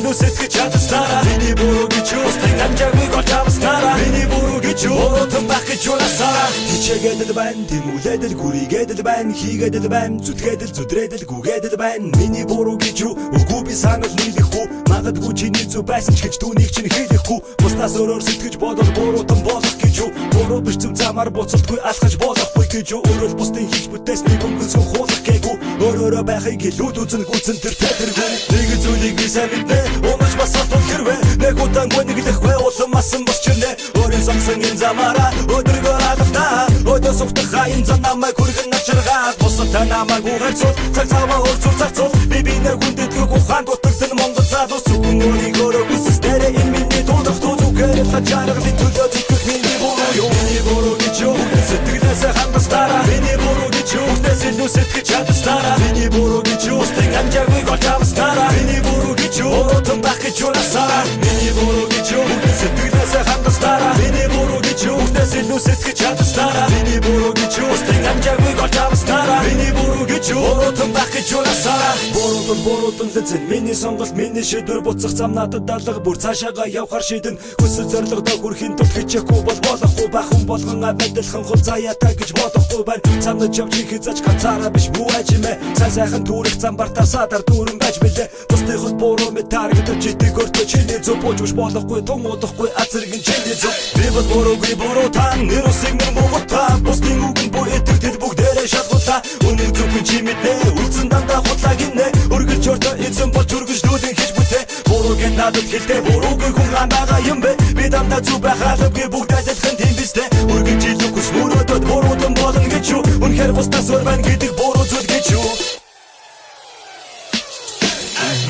илүү сэтгэж чадсараа миний буруу гэж устын амжаагүй гол авснараа миний буруу гэж өөртөө байх гэж унасараа хичээгээд л байна тэмүүлээд л гүрийгээд л байна хийгээд л байна зүтгээд л зүдрээд л гүгээд л байна миний буруу гэж үгүй би санал нийлэхгүй магадгүй чиний зүг байсан ч гэж түүнийг чинь хийхгүй бусдаас өөрөөр сэтгэж бодол буруутан болох гэж буруу биш зүг замаар буцалтгүй алхаж болохгүй гэж өөрөө бусдын хийж бүтээсний гүнзгий хуулах гээгүй өөрөөрөө байхыг илүүд үзэн гүцэн тэр тэргүй нэг зүйлийг би сайн мэднэ унаж бас олох хэрвээ нэг удаангүй нэглэхгүй улам масан бос чирнэ өөрийн сонсон энэ замаараа өдрөгөө алхтаа өдөө сухтах хайн замаа хүргэн начиргаа босоо танамаа гуйцол цаг цаваа өрцөл цацол би нэр хүндэтгэг ухаан дутагдсан монгол залуус зүгэн өөрийгөө хүсэсдэрэ энэ миний дуудах зүгээр хачаарга би төлөө зүтгэх миний буруу гэж сэтгэлээс хандсараа миний буруу гэж үхтээс илүү сэтгэж чадсараа миний буруу гэж устын амжаагүй гол авсараа миний буруу гэж өөртөө байх гэж унасараа миний буруу гэж сэтгэлээс хандсараа миний буруу гэж үхтээс илүү сэтгэж чадсараа миний буруу гэж устын амжаагүй гол авсараа миний буруу гэж өөртөө байх гэж унасараа буруудан лэзэн миний сонголт миний шийдвэр буцах зам надад алга бүр цаашаага явахар шийдэн хүсэл зорилгодоо хүрэхин тул хичээхгүй бол болохгүй байх хүн болгон адилхан хол заяатай гэж бодохгүй байна санаж явж хизэж ганцаараа биш бүү ажимэ сайхан түрэх замбар тасадар дүүрэн байж билээ бусдын хол буруу мэд таргадж идэг өртөө чиний зөв бож болохгүй тун удахгүй азэргэн чиний зөв би бол буруу тан нэр усыг мөн богота бусдын үгэн буу итгэл бүгдээрээ шалгуулаа үнэн зөвхөн чи мэднэ үлцэн дандаа хутлаа гинэ өргөж өртөө эзэн болж өргөжлүүдэн хийж бүтээ бурууг надад хэлдэ бурууг хүн гандаага юм бэ би дандаа зүг байхаалгүй бүгд адилхан тийм бистэ өргөж илүү хүч мөрөдөд буруудан болно гэж юу үнэхээр бусдаас өөр байна гэдэг буруу зүйл гэж юу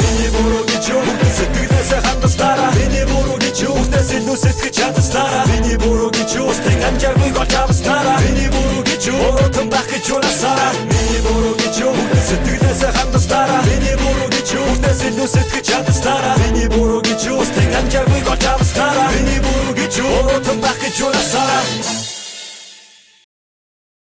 миний буруу гэж юу сэтгэлээс хандсараа миний буруу гэж юу үхтээс илүү сэтгэж чадсараа миний буруу гэж юу устын амжаагүй гол авсараа миний буруу гэж юу өөртөө байх гэж унасараа миний буруу гэж юу сэтгэлээс хандсараа миний буруу гэж юу үхтээс илүү сэтгэж чадсараа